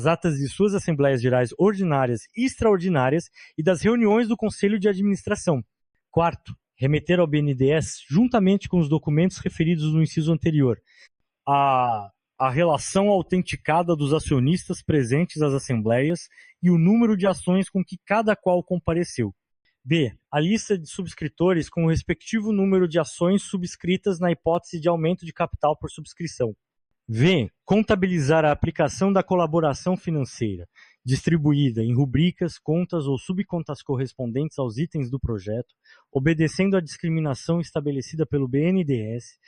as atas de suas Assembleias Gerais ordinárias e extraordinárias e das reuniões do Conselho de Administração. Quarto, remeter ao BNDES, juntamente com os documentos referidos no inciso anterior, a relação autenticada dos acionistas presentes às assembleias e o número de ações com que cada qual compareceu. B. A lista de subscritores com o respectivo número de ações subscritas na hipótese de aumento de capital por subscrição. V. Contabilizar a aplicação da colaboração financeira, distribuída em rubricas, contas ou subcontas correspondentes aos itens do projeto, obedecendo à discriminação estabelecida pelo BNDES.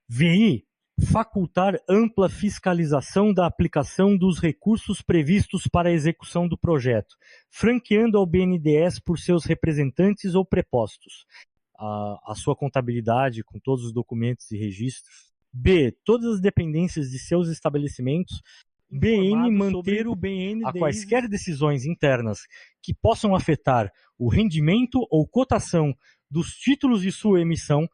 VI. Facultar ampla fiscalização da aplicação dos recursos previstos para a execução do projeto, franqueando ao BNDES por seus representantes ou prepostos a sua contabilidade com todos os documentos e registros. B. Todas as dependências de seus estabelecimentos. BN manter o BNDES a quaisquer decisões internas que possam afetar o rendimento ou cotação dos títulos de sua emissão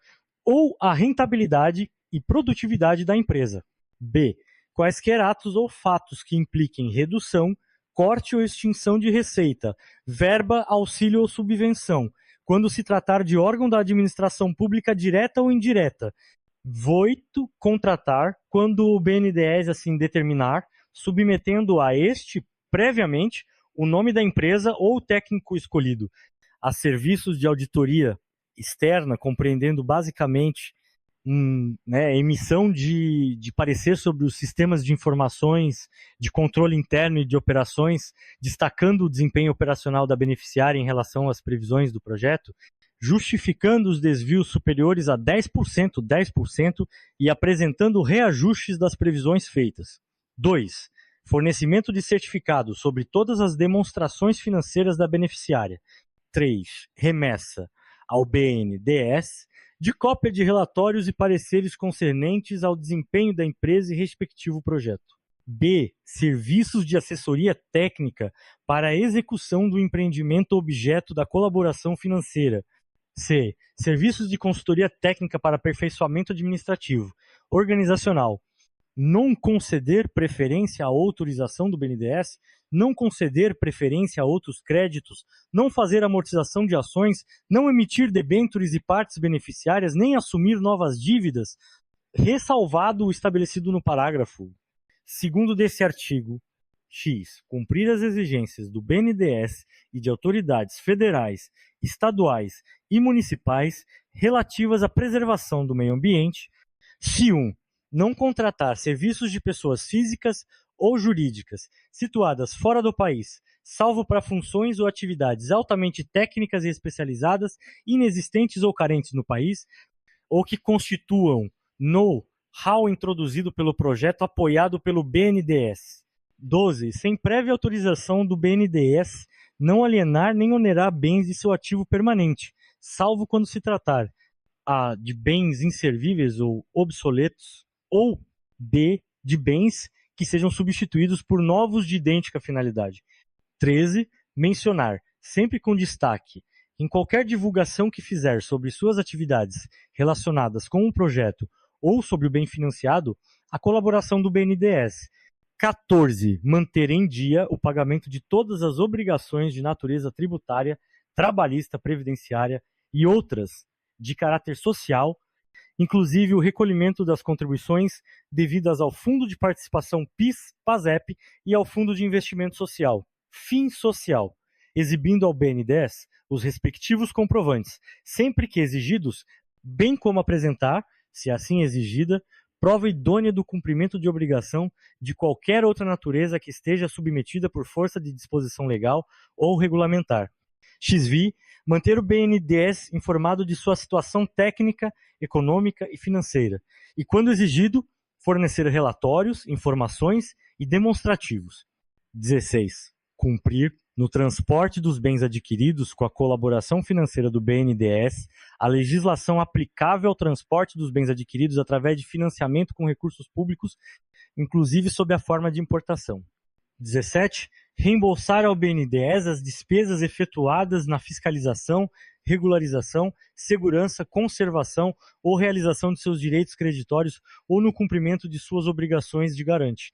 ou a rentabilidade e produtividade da empresa. B. Quaisquer atos ou fatos que impliquem redução, corte ou extinção de receita, verba, auxílio ou subvenção, quando se tratar de órgão da administração pública direta ou indireta. Voito, contratar, quando o BNDES assim determinar, submetendo a este, previamente, o nome da empresa ou o técnico escolhido, a serviços de auditoria externa, compreendendo basicamente emissão de parecer sobre os sistemas de informações, de controle interno e de operações, destacando o desempenho operacional da beneficiária em relação às previsões do projeto, justificando os desvios superiores a 10% e apresentando reajustes das previsões feitas. 2. Fornecimento de certificado sobre todas as demonstrações financeiras da beneficiária. 3. Remessa ao BNDES de cópia de relatórios e pareceres concernentes ao desempenho da empresa e respectivo projeto. B. Serviços de assessoria técnica para a execução do empreendimento objeto da colaboração financeira. C. Serviços de consultoria técnica para aperfeiçoamento administrativo, organizacional. Não conceder preferência à autorização do BNDES, não conceder preferência a outros créditos, não fazer amortização de ações, não emitir debêntures e partes beneficiárias, nem assumir novas dívidas, ressalvado o estabelecido no parágrafo 2º desse artigo. X. Cumprir as exigências do BNDES e de autoridades federais, estaduais e municipais relativas à preservação do meio ambiente. Se 1. Não contratar serviços de pessoas físicas ou jurídicas situadas fora do país, salvo para funções ou atividades altamente técnicas e especializadas, inexistentes ou carentes no país, ou que constituam know-how introduzido pelo projeto apoiado pelo BNDES. 12. Sem prévia autorização do BNDES, não alienar nem onerar bens de seu ativo permanente, salvo quando se tratar a de bens inservíveis ou obsoletos, ou B. de bens que sejam substituídos por novos de idêntica finalidade. 13. Mencionar, sempre com destaque, em qualquer divulgação que fizer sobre suas atividades relacionadas com o projeto ou sobre o bem financiado, a colaboração do BNDES. 14. Manter em dia o pagamento de todas as obrigações de natureza tributária, trabalhista, previdenciária e outras de caráter social, inclusive o recolhimento das contribuições devidas ao Fundo de Participação PIS, PASEP e ao Fundo de Investimento Social, FIM Social, exibindo ao BNDES os respectivos comprovantes, sempre que exigidos, bem como apresentar, se assim exigida, prova idônea do cumprimento de obrigação de qualquer outra natureza que esteja submetida por força de disposição legal ou regulamentar. XVI. Manter o BNDES informado de sua situação técnica, econômica e financeira, e, quando exigido, fornecer relatórios, informações e demonstrativos. 16. Cumprir, no transporte dos bens adquiridos com a colaboração financeira do BNDES, a legislação aplicável ao transporte dos bens adquiridos através de financiamento com recursos públicos, inclusive sob a forma de importação. 17. Reembolsar ao BNDES as despesas efetuadas na fiscalização, regularização, segurança, conservação ou realização de seus direitos creditórios ou no cumprimento de suas obrigações de garante.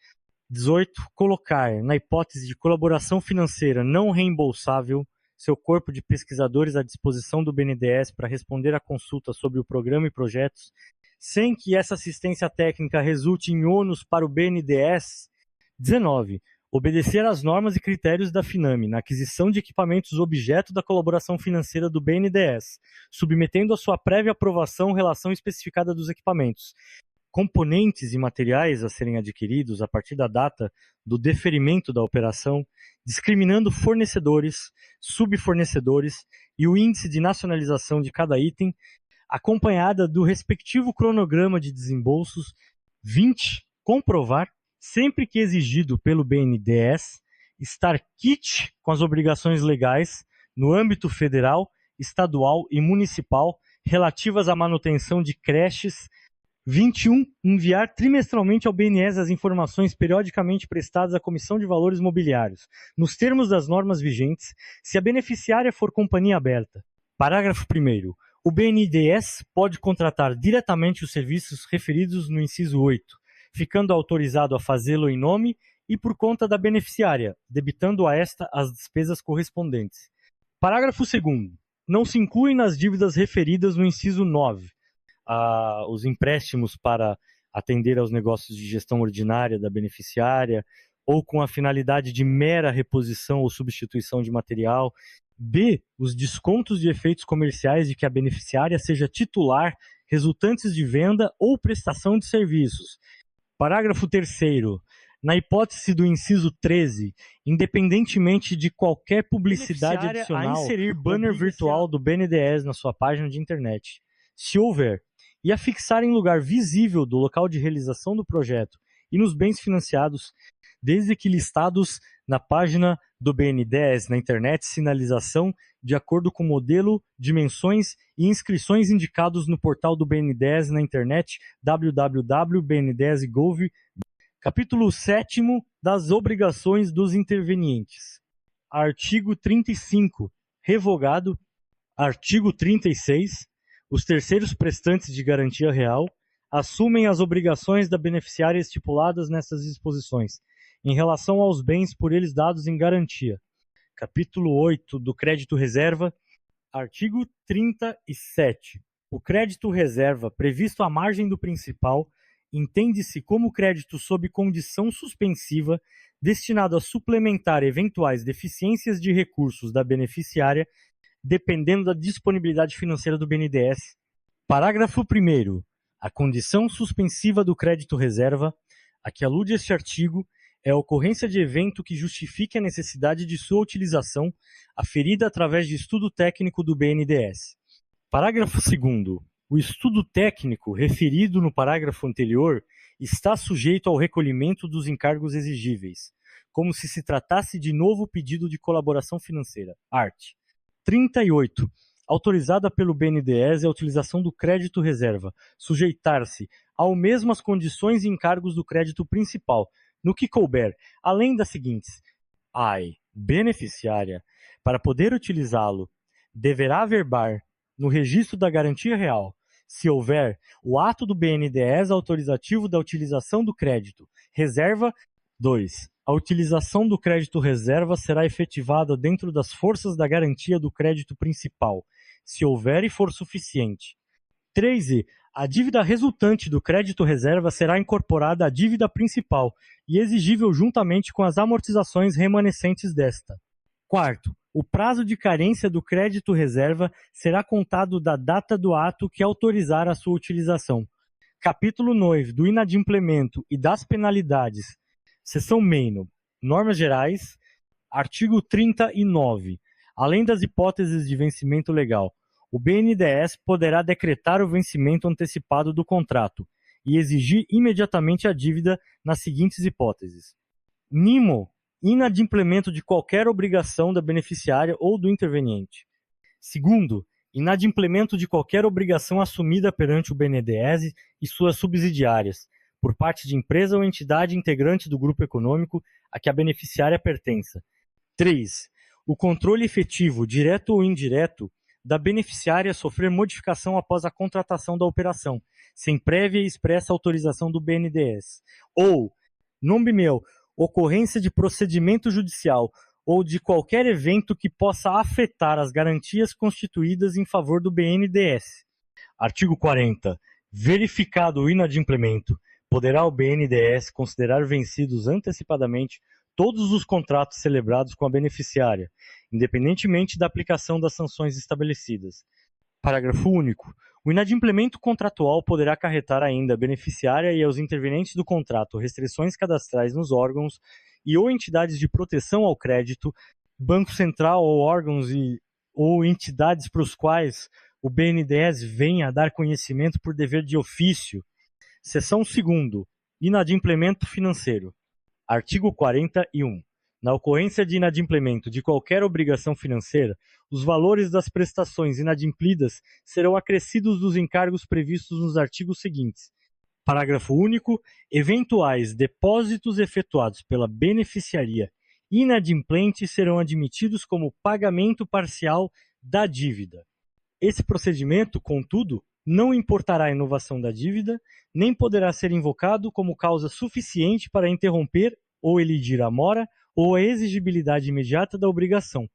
18. Colocar, na hipótese de colaboração financeira não reembolsável, seu corpo de pesquisadores à disposição do BNDES para responder à consulta sobre o programa e projetos, sem que essa assistência técnica resulte em ônus para o BNDES. 19. Obedecer às normas e critérios da FINAME na aquisição de equipamentos objeto da colaboração financeira do BNDES, submetendo a sua prévia aprovação relação especificada dos equipamentos, componentes e materiais a serem adquiridos a partir da data do deferimento da operação, discriminando fornecedores, subfornecedores e o índice de nacionalização de cada item, acompanhada do respectivo cronograma de desembolsos. 20. Comprovar, sempre que exigido pelo BNDES, estar quite com as obrigações legais no âmbito federal, estadual e municipal relativas à manutenção de creches. 21. Enviar trimestralmente ao BNDES as informações periodicamente prestadas à Comissão de Valores Mobiliários, nos termos das normas vigentes, se a beneficiária for companhia aberta. Parágrafo 1º. O BNDES pode contratar diretamente os serviços referidos no inciso 8, ficando autorizado a fazê-lo em nome e por conta da beneficiária, debitando a esta as despesas correspondentes. Parágrafo 2º. Não se incluem nas dívidas referidas no inciso 9 os empréstimos para atender aos negócios de gestão ordinária da beneficiária ou com a finalidade de mera reposição ou substituição de material. B. Os descontos de efeitos comerciais de que a beneficiária seja titular, resultantes de venda ou prestação de serviços. Parágrafo 3º. Na hipótese do inciso 13, independentemente de qualquer publicidade adicional, a inserir banner virtual do BNDES na sua página de internet, se houver, e a fixar em lugar visível do local de realização do projeto e nos bens financiados, desde que listados na página do BNDES na internet, sinalização de acordo com o modelo, dimensões e inscrições indicados no portal do BNDES na internet www.bndes.gov. Capítulo 7º das obrigações dos intervenientes. Artigo 35. Revogado. Artigo 36. Os terceiros prestantes de garantia real assumem as obrigações da beneficiária estipuladas nessas disposições, em relação aos bens por eles dados em garantia. Capítulo 8 do crédito reserva. Artigo 37. O crédito reserva, previsto à margem do principal, entende-se como crédito sob condição suspensiva, destinado a suplementar eventuais deficiências de recursos da beneficiária, dependendo da disponibilidade financeira do BNDES. Parágrafo 1º. A condição suspensiva do crédito reserva, a que alude este artigo, é a ocorrência de evento que justifique a necessidade de sua utilização, aferida através de estudo técnico do BNDES. Parágrafo 2º. O estudo técnico referido no parágrafo anterior está sujeito ao recolhimento dos encargos exigíveis, como se tratasse de novo pedido de colaboração financeira. Art. 38. Autorizada pelo BNDES a utilização do crédito reserva, sujeitar-se ao mesmo as condições e encargos do crédito principal, no que couber, além das seguintes. A. Beneficiária, para poder utilizá-lo, deverá averbar, no registro da garantia real, se houver, o ato do BNDES autorizativo da utilização do crédito. Reserva. 2. A utilização do crédito reserva será efetivada dentro das forças da garantia do crédito principal, se houver e for suficiente. 3. A dívida resultante do crédito reserva será incorporada à dívida principal e exigível juntamente com as amortizações remanescentes desta. 4. O prazo de carência do crédito reserva será contado da data do ato que autorizar a sua utilização. Capítulo 9 do inadimplemento e das penalidades. Seção Meino. Normas gerais. Artigo 39. Além das hipóteses de vencimento legal, o BNDES poderá decretar o vencimento antecipado do contrato e exigir imediatamente a dívida nas seguintes hipóteses. Nimo. Inadimplemento de qualquer obrigação da beneficiária ou do interveniente. Segundo, inadimplemento de qualquer obrigação assumida perante o BNDES e suas subsidiárias, por parte de empresa ou entidade integrante do grupo econômico a que a beneficiária pertença. 3. O controle efetivo, direto ou indireto, da beneficiária sofrer modificação após a contratação da operação, sem prévia e expressa autorização do BNDES. Ou, nome meu, ocorrência de procedimento judicial ou de qualquer evento que possa afetar as garantias constituídas em favor do BNDES. Artigo 40. Verificado o inadimplemento, poderá o BNDES considerar vencidos antecipadamente todos os contratos celebrados com a beneficiária, independentemente da aplicação das sanções estabelecidas. Parágrafo único. O inadimplemento contratual poderá acarretar ainda à beneficiária e aos intervenientes do contrato restrições cadastrais nos órgãos e ou entidades de proteção ao crédito, Banco Central ou órgãos ou entidades para os quais o BNDES venha a dar conhecimento por dever de ofício. Seção 2º. Inadimplemento financeiro. Artigo 41. Na ocorrência de inadimplemento de qualquer obrigação financeira, os valores das prestações inadimplidas serão acrescidos dos encargos previstos nos artigos seguintes. Parágrafo único. Eventuais depósitos efetuados pela beneficiaria inadimplente serão admitidos como pagamento parcial da dívida. Esse procedimento, contudo, não importará a inovação da dívida, nem poderá ser invocado como causa suficiente para interromper ou elidir a mora ou a exigibilidade imediata da obrigação.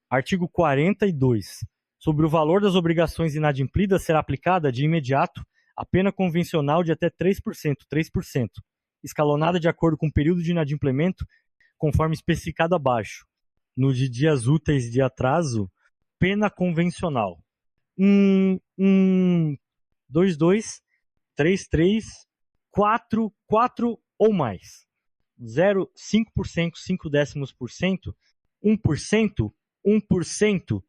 Artigo 42. Sobre o valor das obrigações inadimplidas será aplicada, de imediato, a pena convencional de até 3%, escalonada de acordo com o período de inadimplemento, conforme especificado abaixo. No de dias úteis de atraso, pena convencional. 22, 33, 4 ou mais. 0,5%, 0,5%, 1%, 1%,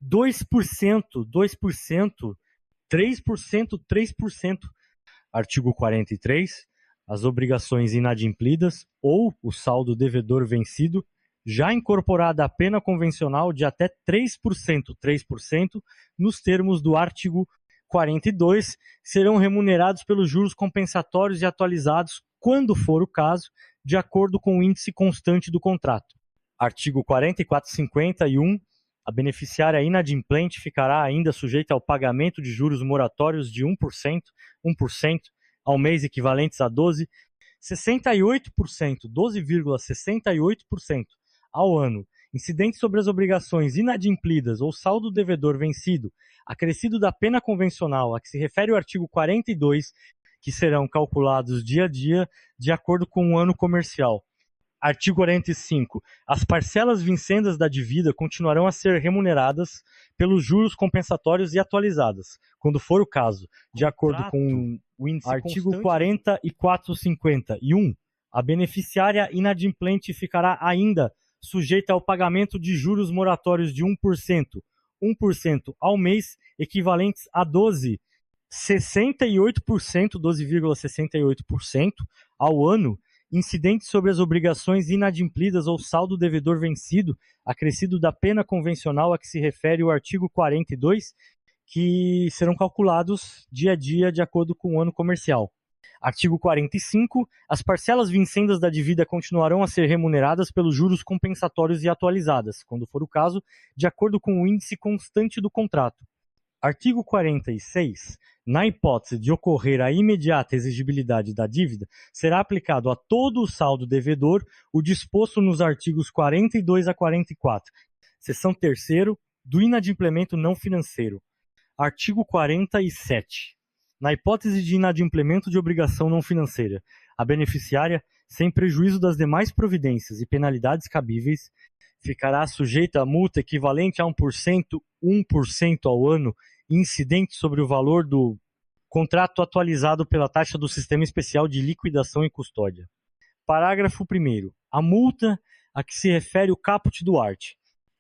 2%, 3%. Artigo 43. As obrigações inadimplidas ou o saldo devedor vencido, já incorporada a pena convencional de até 3%, nos termos do artigo 42, serão remunerados pelos juros compensatórios e atualizados, quando for o caso, de acordo com o índice constante do contrato. Artigo 4451. A beneficiária inadimplente ficará ainda sujeita ao pagamento de juros moratórios de 1% ao mês, equivalentes a 12,68% ao ano, incidente sobre as obrigações inadimplidas ou saldo devedor vencido, acrescido da pena convencional a que se refere o artigo 42, que serão calculados dia a dia de acordo com o ano comercial. Artigo 45. As parcelas vincendas da dívida continuarão a ser remuneradas pelos juros compensatórios e atualizadas, quando for o caso, de acordo com o índice artigo constante. 4451. A beneficiária inadimplente ficará ainda sujeita ao pagamento de juros moratórios de 1% ao mês, equivalentes a 12,68% ao ano, incidentes sobre as obrigações inadimplidas ou saldo devedor vencido, acrescido da pena convencional a que se refere o artigo 42, que serão calculados dia a dia de acordo com o ano comercial. Artigo 45. As parcelas vincendas da dívida continuarão a ser remuneradas pelos juros compensatórios e atualizadas, quando for o caso, de acordo com o índice constante do contrato. Artigo 46. Na hipótese de ocorrer a imediata exigibilidade da dívida, será aplicado a todo o saldo devedor o disposto nos artigos 42 a 44, seção 3ª, do inadimplemento não financeiro. Artigo 47. Na hipótese de inadimplemento de obrigação não financeira, a beneficiária, sem prejuízo das demais providências e penalidades cabíveis, ficará sujeita a multa equivalente a 1% ao ano, incidente sobre o valor do contrato atualizado pela taxa do Sistema Especial de Liquidação e Custódia. Parágrafo 1º. A multa a que se refere o caput do art.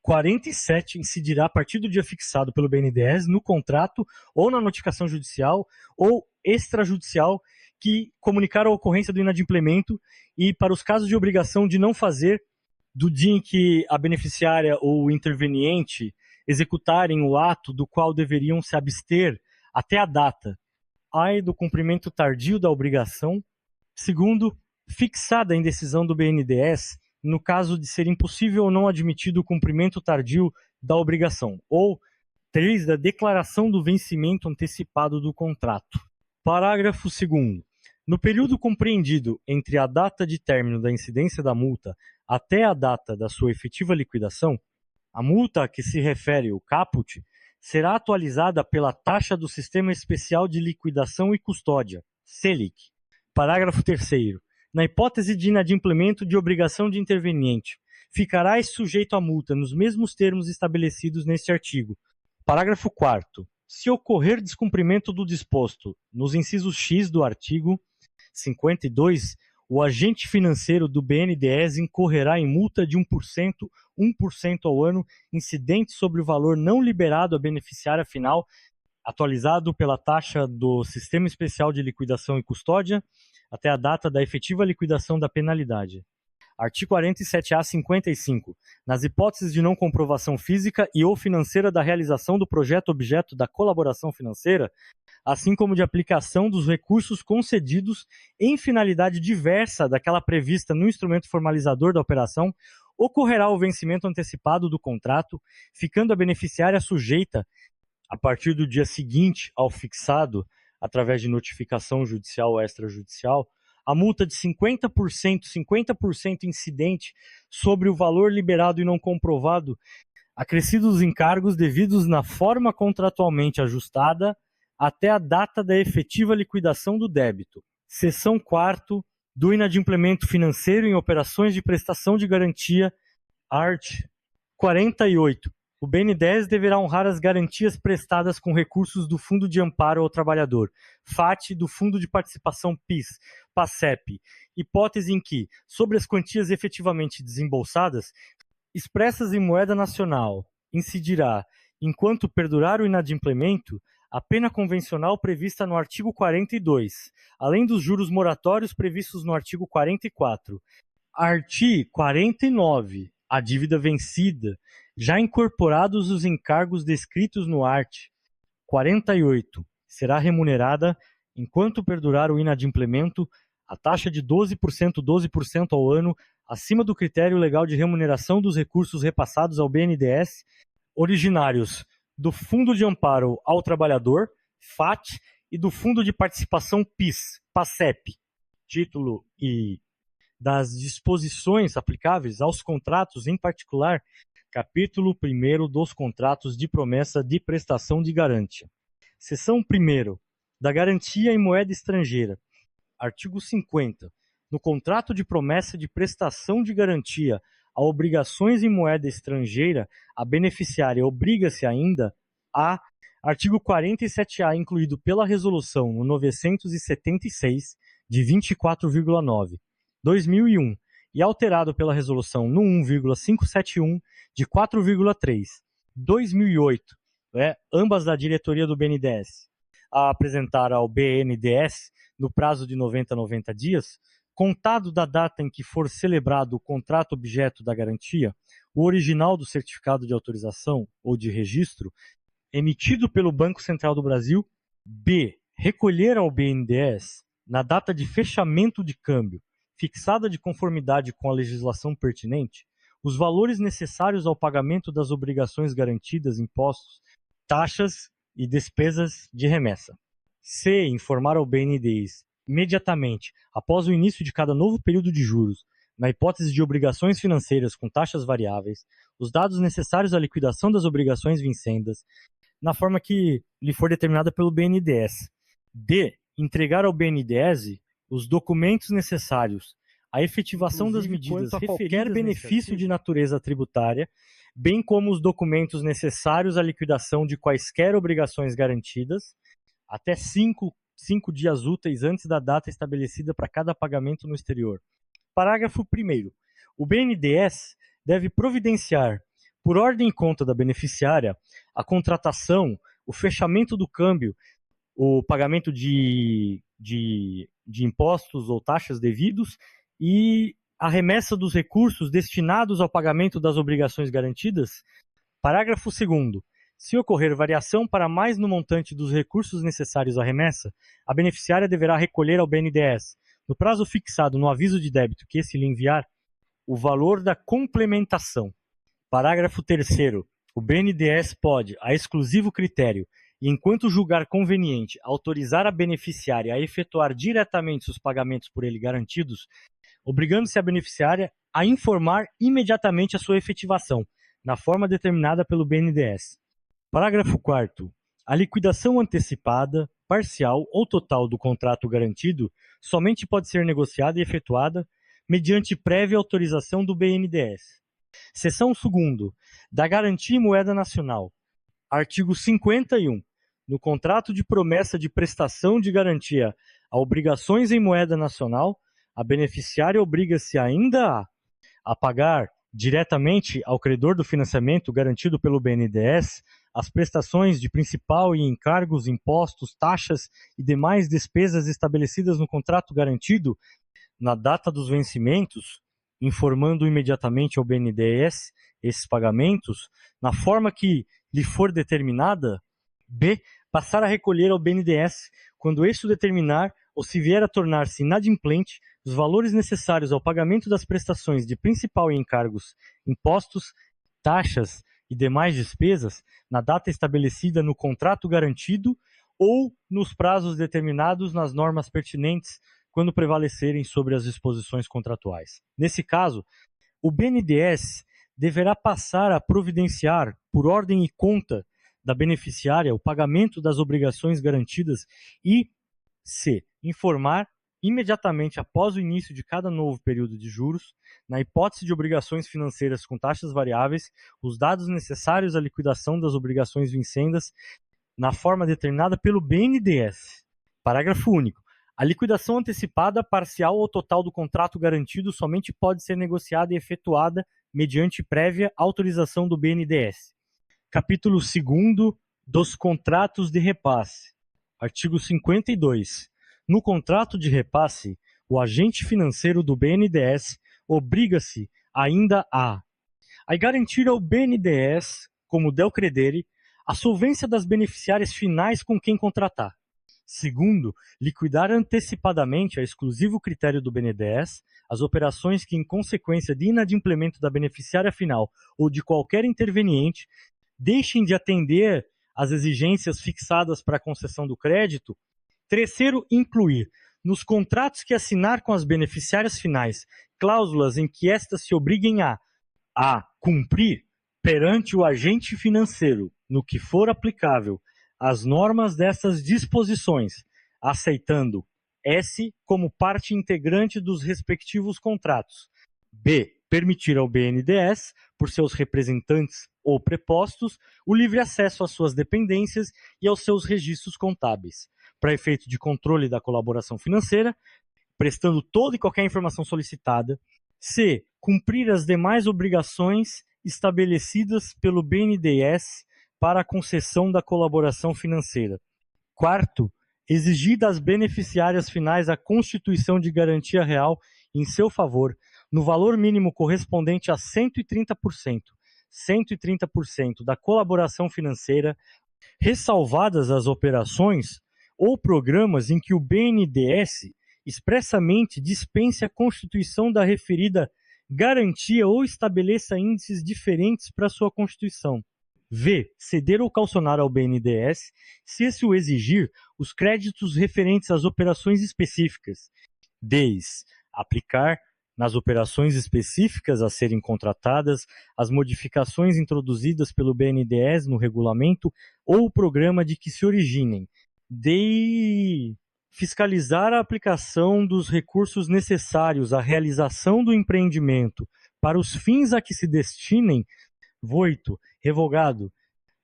47 incidirá a partir do dia fixado pelo BNDES no contrato ou na notificação judicial ou extrajudicial que comunicar a ocorrência do inadimplemento, e para os casos de obrigação de não fazer, do dia em que a beneficiária ou o interveniente executarem o ato do qual deveriam se abster até a data do cumprimento tardio da obrigação. Segundo, fixada em decisão do BNDES no caso de ser impossível ou não admitido o cumprimento tardio da obrigação. Ou 3, da declaração do vencimento antecipado do contrato. Parágrafo 2º. No período compreendido entre a data de término da incidência da multa até a data da sua efetiva liquidação, a multa a que se refere o caput será atualizada pela taxa do Sistema Especial de Liquidação e Custódia, SELIC. Parágrafo 3º. Na hipótese de inadimplemento de obrigação de interveniente, ficará sujeito à multa nos mesmos termos estabelecidos neste artigo. Parágrafo 4º. Se ocorrer descumprimento do disposto nos incisos X do artigo 52, o agente financeiro do BNDES incorrerá em multa de 1% ao ano, incidente sobre o valor não liberado à beneficiária final, atualizado pela taxa do Sistema Especial de Liquidação e Custódia, até a data da efetiva liquidação da penalidade. Artigo 47-A 55. Nas hipóteses de não comprovação física e ou financeira da realização do projeto objeto da colaboração financeira, assim como de aplicação dos recursos concedidos em finalidade diversa daquela prevista no instrumento formalizador da operação, ocorrerá o vencimento antecipado do contrato, ficando a beneficiária sujeita, a partir do dia seguinte ao fixado, através de notificação judicial ou extrajudicial, a multa de 50% incidente sobre o valor liberado e não comprovado, acrescidos os encargos devidos na forma contratualmente ajustada até a data da efetiva liquidação do débito. Seção 4ª do inadimplemento financeiro em operações de prestação de garantia, art. 48. O BNDES deverá honrar as garantias prestadas com recursos do Fundo de Amparo ao Trabalhador, FAT, do Fundo de Participação PIS, PACEP, hipótese em que, sobre as quantias efetivamente desembolsadas, expressas em moeda nacional, incidirá, enquanto perdurar o inadimplemento, a pena convencional prevista no artigo 42, além dos juros moratórios previstos no artigo 44. Artigo 49. A dívida vencida, já incorporados os encargos descritos no art. 48. Será remunerada, enquanto perdurar o inadimplemento, a taxa de 12% ao ano, acima do critério legal de remuneração dos recursos repassados ao BNDES, originários do Fundo de Amparo ao Trabalhador, FAT, e do Fundo de Participação PIS, PACEP. Título e das disposições aplicáveis aos contratos, em particular, capítulo 1º dos contratos de promessa de prestação de garantia. Seção 1ª da garantia em moeda estrangeira. Artigo 50. No contrato de promessa de prestação de garantia a obrigações em moeda estrangeira, a beneficiária obriga-se ainda a artigo 47-A, incluído pela resolução no 976, de 24,9. 2001, e alterado pela resolução no 1,571, de 4,3. 2008, ambas da diretoria do BNDES, a apresentar ao BNDES, no prazo de 90 dias, contado da data em que for celebrado o contrato objeto da garantia, o original do certificado de autorização ou de registro, emitido pelo Banco Central do Brasil. B. Recolher ao BNDES, na data de fechamento de câmbio, fixada de conformidade com a legislação pertinente, os valores necessários ao pagamento das obrigações garantidas, impostos, taxas e despesas de remessa. C. Informar ao BNDES, imediatamente após o início de cada novo período de juros, na hipótese de obrigações financeiras com taxas variáveis, os dados necessários à liquidação das obrigações vincendas, na forma que lhe for determinada pelo BNDES. D. Entregar ao BNDES os documentos necessários à efetivação das medidas a qualquer benefício de natureza tributária, bem como os documentos necessários à liquidação de quaisquer obrigações garantidas, até 5 dias úteis antes da data estabelecida para cada pagamento no exterior. Parágrafo 1º. O BNDES deve providenciar, por ordem e conta da beneficiária, a contratação, o fechamento do câmbio, o pagamento de impostos ou taxas devidos e a remessa dos recursos destinados ao pagamento das obrigações garantidas. Parágrafo 2º. Se ocorrer variação para mais no montante dos recursos necessários à remessa, a beneficiária deverá recolher ao BNDES, no prazo fixado no aviso de débito que esse lhe enviar, o valor da complementação. Parágrafo 3º. O BNDES pode, a exclusivo critério, e, enquanto julgar conveniente, autorizar a beneficiária a efetuar diretamente os pagamentos por ele garantidos, obrigando-se a beneficiária a informar imediatamente a sua efetivação, na forma determinada pelo BNDES. Parágrafo 4º. A liquidação antecipada, parcial ou total do contrato garantido somente pode ser negociada e efetuada mediante prévia autorização do BNDES. Seção 2º. Da garantia em moeda nacional. Artigo 51. No contrato de promessa de prestação de garantia a obrigações em moeda nacional, a beneficiária obriga-se ainda a pagar diretamente ao credor do financiamento garantido pelo BNDES as prestações de principal e encargos, impostos, taxas e demais despesas estabelecidas no contrato garantido na data dos vencimentos, informando imediatamente ao BNDES esses pagamentos, na forma que lhe for determinada. B. Passar a recolher ao BNDES, quando este o determinar ou se vier a tornar-se inadimplente, os valores necessários ao pagamento das prestações de principal e encargos, impostos, taxas e demais despesas, na data estabelecida no contrato garantido ou nos prazos determinados nas normas pertinentes, quando prevalecerem sobre as disposições contratuais. Nesse caso, o BNDES deverá passar a providenciar, por ordem e conta da beneficiária, o pagamento das obrigações garantidas e, c. informar imediatamente após o início de cada novo período de juros, na hipótese de obrigações financeiras com taxas variáveis, os dados necessários à liquidação das obrigações vincendas na forma determinada pelo BNDES. Parágrafo único. A liquidação antecipada, parcial ou total do contrato garantido somente pode ser negociada e efetuada mediante prévia autorização do BNDES. Capítulo 2º dos contratos de repasse. Artigo 52. No contrato de repasse, o agente financeiro do BNDES obriga-se ainda a garantir ao BNDES, como del credere, a solvência das beneficiárias finais com quem contratar. Segundo, liquidar antecipadamente, a exclusivo critério do BNDES, as operações que, em consequência de inadimplemento da beneficiária final ou de qualquer interveniente, deixem de atender às exigências fixadas para a concessão do crédito. Terceiro, incluir, nos contratos que assinar com as beneficiárias finais, cláusulas em que estas se obriguem a cumprir perante o agente financeiro, no que for aplicável, as normas dessas disposições, aceitando S como parte integrante dos respectivos contratos. B. Permitir ao BNDES, por seus representantes ou prepostos, o livre acesso às suas dependências e aos seus registros contábeis, para efeito de controle da colaboração financeira, prestando toda e qualquer informação solicitada. C. Cumprir as demais obrigações estabelecidas pelo BNDES para a concessão da colaboração financeira. Quarto, exigir das beneficiárias finais a constituição de garantia real em seu favor, no valor mínimo correspondente a 130% da colaboração financeira, ressalvadas as operações ou programas em que o BNDES expressamente dispense a constituição da referida garantia ou estabeleça índices diferentes para sua constituição. V. Ceder ou calcionar ao BNDES, se esse o exigir, os créditos referentes às operações específicas. D. Aplicar, nas operações específicas a serem contratadas, as modificações introduzidas pelo BNDES no regulamento ou o programa de que se originem. D. Fiscalizar a aplicação dos recursos necessários à realização do empreendimento para os fins a que se destinem. 8. Revogado.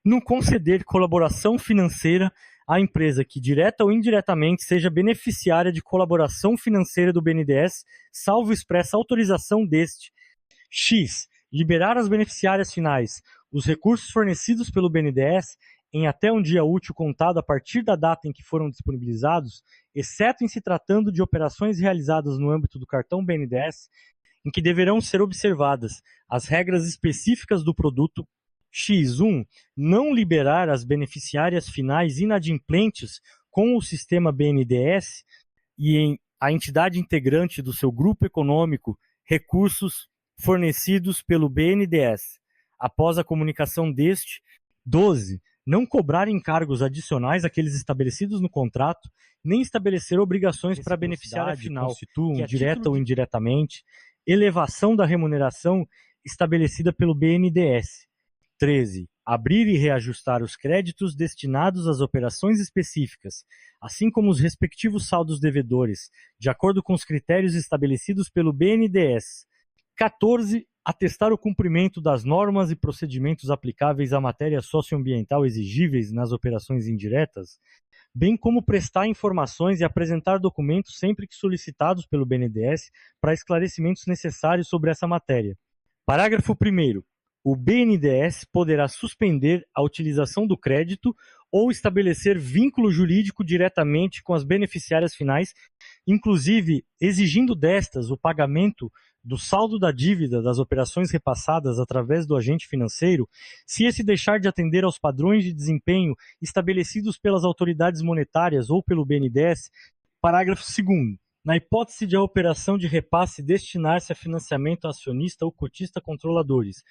Não conceder colaboração financeira à empresa que, direta ou indiretamente, seja beneficiária de colaboração financeira do BNDES, salvo expressa autorização deste. X. Liberar às beneficiárias finais os recursos fornecidos pelo BNDES em até um dia útil contado a partir da data em que foram disponibilizados, exceto em se tratando de operações realizadas no âmbito do cartão BNDES, em que deverão ser observadas as regras específicas do produto. X1. Não liberar as beneficiárias finais inadimplentes com o sistema BNDES e a entidade integrante do seu grupo econômico recursos fornecidos pelo BNDES, após a comunicação deste. 12. não cobrar encargos adicionais àqueles estabelecidos no contrato, nem estabelecer obrigações para beneficiário final, constituam, direta ou indiretamente, elevação da remuneração estabelecida pelo BNDES. 13. Abrir e reajustar os créditos destinados às operações específicas, assim como os respectivos saldos devedores, de acordo com os critérios estabelecidos pelo BNDES. 14. Atestar o cumprimento das normas e procedimentos aplicáveis à matéria socioambiental exigíveis nas operações indiretas, bem como prestar informações e apresentar documentos sempre que solicitados pelo BNDES para esclarecimentos necessários sobre essa matéria. Parágrafo 1º. O BNDES poderá suspender a utilização do crédito ou estabelecer vínculo jurídico diretamente com as beneficiárias finais, inclusive exigindo destas o pagamento do saldo da dívida das operações repassadas através do agente financeiro, se esse deixar de atender aos padrões de desempenho estabelecidos pelas autoridades monetárias ou pelo BNDES. Parágrafo 2º. Na hipótese de a operação de repasse destinar-se a financiamento a acionista ou cotista controladores,